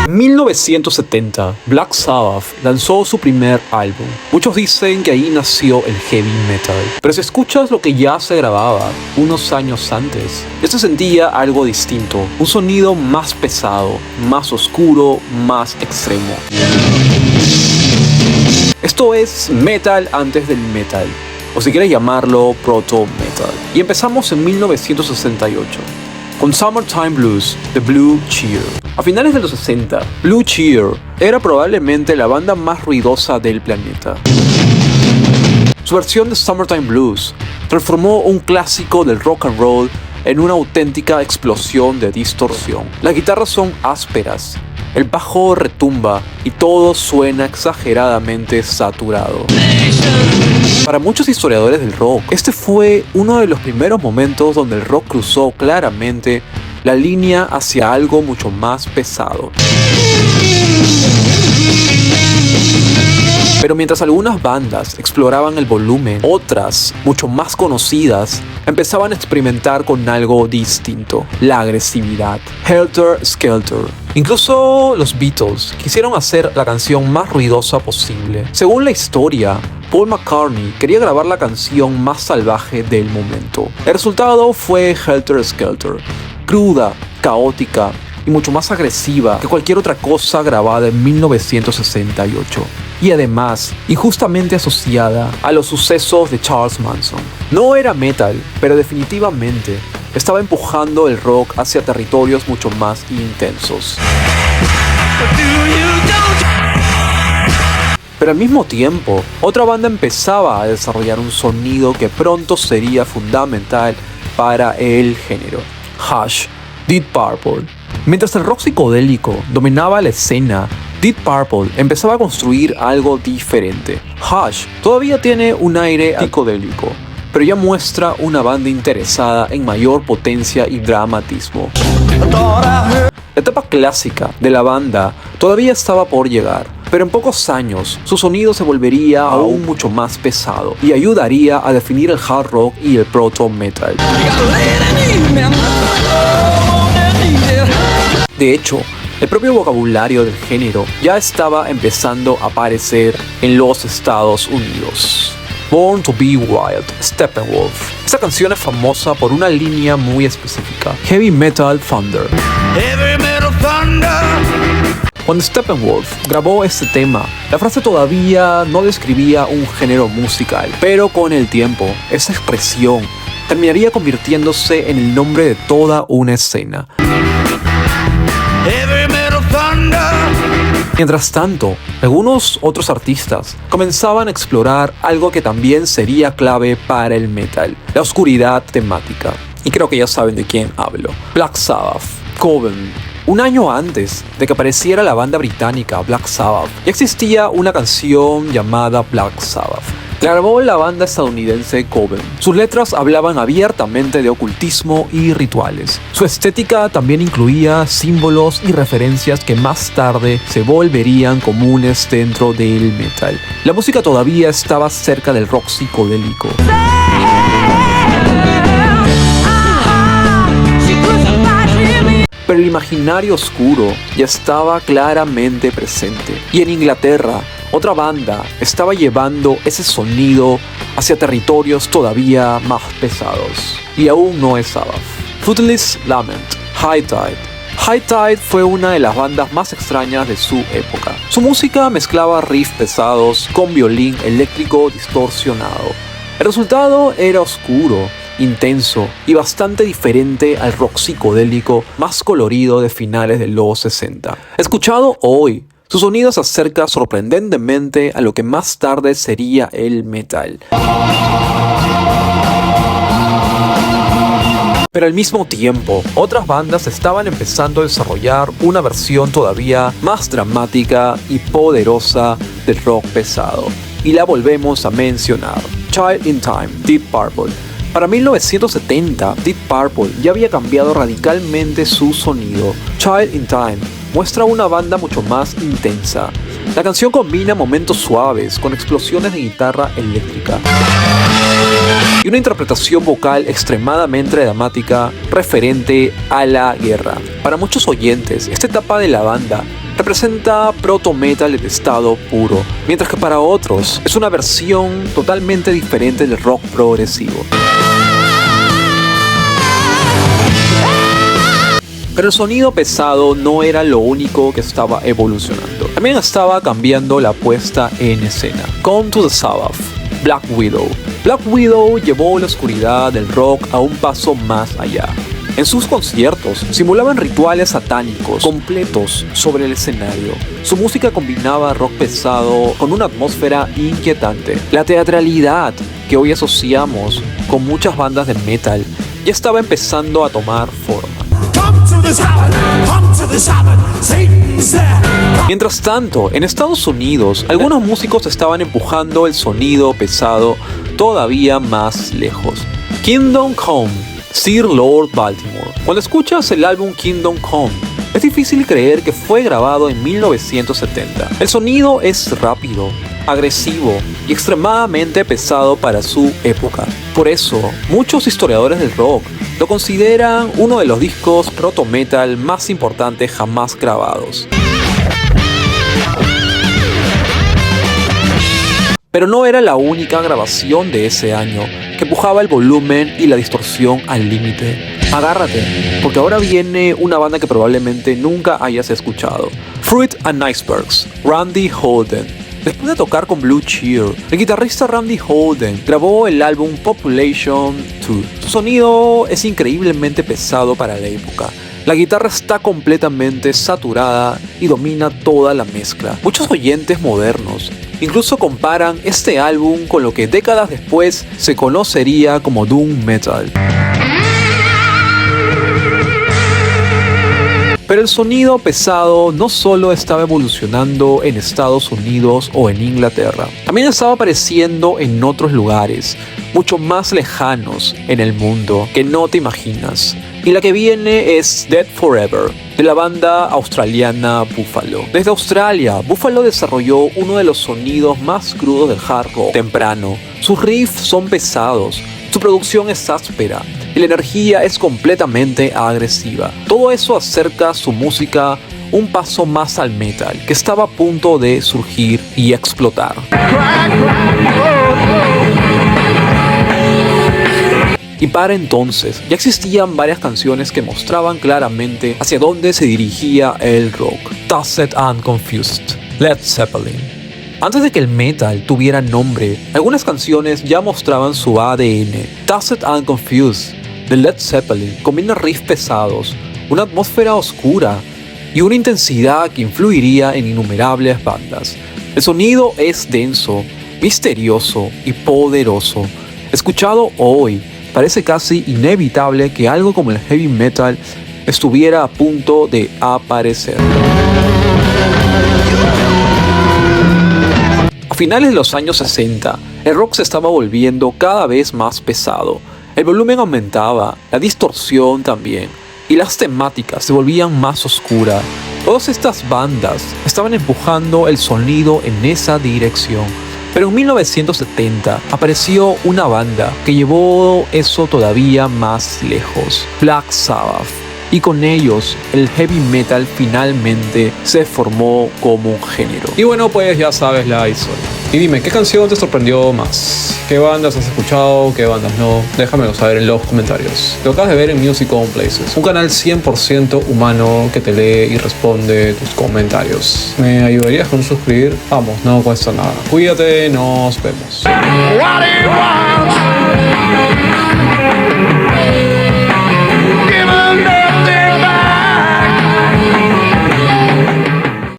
En 1970, Black Sabbath lanzó su primer álbum. Muchos dicen que ahí nació el heavy metal. Pero si escuchas lo que ya se grababa unos años antes, ya se sentía algo distinto. Un sonido más pesado, más oscuro, más extremo. Esto es metal antes del metal, o si quieres llamarlo proto-metal. Y empezamos en 1968. Con Summertime Blues, de Blue Cheer. A finales de los 60, Blue Cheer era probablemente la banda más ruidosa del planeta. Su versión de Summertime Blues transformó un clásico del rock and roll en una auténtica explosión de distorsión. Las guitarras son ásperas, el bajo retumba y todo suena exageradamente saturado. Para muchos historiadores del rock, este fue uno de los primeros momentos donde el rock cruzó claramente la línea hacia algo mucho más pesado. Pero mientras algunas bandas exploraban el volumen, otras, mucho más conocidas, empezaban a experimentar con algo distinto: la agresividad. Helter Skelter. Incluso los Beatles quisieron hacer la canción más ruidosa posible. Según la historia, Paul McCartney quería grabar la canción más salvaje del momento. El resultado fue Helter Skelter, cruda, caótica y mucho más agresiva que cualquier otra cosa grabada en 1968. Y además, injustamente asociada a los sucesos de Charles Manson. No era metal, pero definitivamente estaba empujando el rock hacia territorios mucho más intensos. Pero al mismo tiempo, otra banda empezaba a desarrollar un sonido que pronto sería fundamental para el género: Hush, Deep Purple. Mientras el rock psicodélico dominaba la escena, Deep Purple empezaba a construir algo diferente. Hush todavía tiene un aire psicodélico, pero ya muestra una banda interesada en mayor potencia y dramatismo. La etapa clásica de la banda todavía estaba por llegar, pero en pocos años su sonido se volvería aún mucho más pesado y ayudaría a definir el hard rock y el proto-metal. De hecho, el propio vocabulario del género ya estaba empezando a aparecer en los Estados Unidos. Born to be Wild, Steppenwolf. Esta canción es famosa por una línea muy específica: Heavy Metal Thunder. Heavy Metal Thunder. Cuando Steppenwolf grabó este tema, la frase todavía no describía un género musical, pero con el tiempo, esa expresión terminaría convirtiéndose en el nombre de toda una escena. Heavy Metal Thunder. Mientras tanto, algunos otros artistas comenzaban a explorar algo que también sería clave para el metal: la oscuridad temática. Y creo que ya saben de quién hablo. Black Sabbath, Coven. Un año antes de que apareciera la banda británica Black Sabbath, ya existía una canción llamada Black Sabbath. La grabó la banda estadounidense Coven. Sus letras hablaban abiertamente de ocultismo y rituales. Su estética también incluía símbolos y referencias que más tarde se volverían comunes dentro del metal. La música todavía estaba cerca del rock psicodélico. Pero el imaginario oscuro ya estaba claramente presente. Y en Inglaterra, otra banda estaba llevando ese sonido hacia territorios todavía más pesados. Y aún no es Sabbath. Footloose Lament, High Tide. High Tide fue una de las bandas más extrañas de su época. Su música mezclaba riffs pesados con violín eléctrico distorsionado. El resultado era oscuro, intenso y bastante diferente al rock psicodélico más colorido de finales de los 60. Escuchado hoy, su sonido se acerca sorprendentemente a lo que más tarde sería el metal. Pero al mismo tiempo, otras bandas estaban empezando a desarrollar una versión todavía más dramática y poderosa del rock pesado. Y la volvemos a mencionar: Child in Time, Deep Purple. Para 1970, Deep Purple ya había cambiado radicalmente su sonido. Child in Time muestra una banda mucho más intensa. La canción combina momentos suaves con explosiones de guitarra eléctrica. y una interpretación vocal extremadamente dramática referente a la guerra. Para muchos oyentes, esta etapa de la banda representa proto metal en estado puro, mientras que para otros es una versión totalmente diferente del rock progresivo. Pero el sonido pesado no era lo único que estaba evolucionando. También estaba cambiando la puesta en escena. Come to the Sabbath, Black Widow. Black Widow llevó la oscuridad del rock a un paso más allá. En sus conciertos simulaban rituales satánicos completos sobre el escenario. Su música combinaba rock pesado con una atmósfera inquietante. La teatralidad que hoy asociamos con muchas bandas de metal ya estaba empezando a tomar forma. Mientras tanto, en Estados Unidos, algunos músicos estaban empujando el sonido pesado todavía más lejos. Kingdom Come, Sir Lord Baltimore. Cuando escuchas el álbum Kingdom Come, es difícil creer que fue grabado en 1970. El sonido es rápido, agresivo y extremadamente pesado para su época. Por eso, muchos historiadores del rock lo consideran uno de los discos proto metal más importantes jamás grabados. Pero no era la única grabación de ese año que empujaba el volumen y la distorsión al límite. Agárrate, porque ahora viene una banda que probablemente nunca hayas escuchado. Fruit and Icebergs, Randy Holden. Después de tocar con Blue Cheer, el guitarrista Randy Holden grabó el álbum Population 2. Su sonido es increíblemente pesado para la época. La guitarra está completamente saturada y domina toda la mezcla. Muchos oyentes modernos incluso comparan este álbum con lo que décadas después se conocería como Doom Metal. Pero el sonido pesado no solo estaba evolucionando en Estados Unidos o en Inglaterra, también estaba apareciendo en otros lugares, mucho más lejanos en el mundo, que no te imaginas. Y la que viene es Dead Forever, de la banda australiana Buffalo. Desde Australia, Buffalo desarrolló uno de los sonidos más crudos del hard rock temprano. Sus riffs son pesados, su producción es áspera, y la energía es completamente agresiva. Todo eso acerca su música un paso más al metal, que estaba a punto de surgir y explotar. Y para entonces, ya existían varias canciones que mostraban claramente hacia dónde se dirigía el rock. Tacit and Confused, Led Zeppelin. Antes de que el metal tuviera nombre, algunas canciones ya mostraban su ADN. Tacit and Confused, de Led Zeppelin, combina riffs pesados, una atmósfera oscura y una intensidad que influiría en innumerables bandas. El sonido es denso, misterioso y poderoso. Escuchado hoy, parece casi inevitable que algo como el heavy metal estuviera a punto de aparecer. A finales de los años 60, el rock se estaba volviendo cada vez más pesado. El volumen aumentaba, la distorsión también, y las temáticas se volvían más oscuras. Todas estas bandas estaban empujando el sonido en esa dirección. Pero en 1970 apareció una banda que llevó eso todavía más lejos, Black Sabbath. Y con ellos, el heavy metal finalmente se formó como un género. Y bueno, pues ya sabes la historia. Y dime, ¿qué canción te sorprendió más? ¿Qué bandas has escuchado? ¿Qué bandas no? Déjamelo saber en los comentarios. Lo acabas de ver en Music Own Places, un canal 100% humano que te lee y responde tus comentarios. ¿Me ayudarías con suscribir? Vamos, no cuesta nada. Cuídate, nos vemos.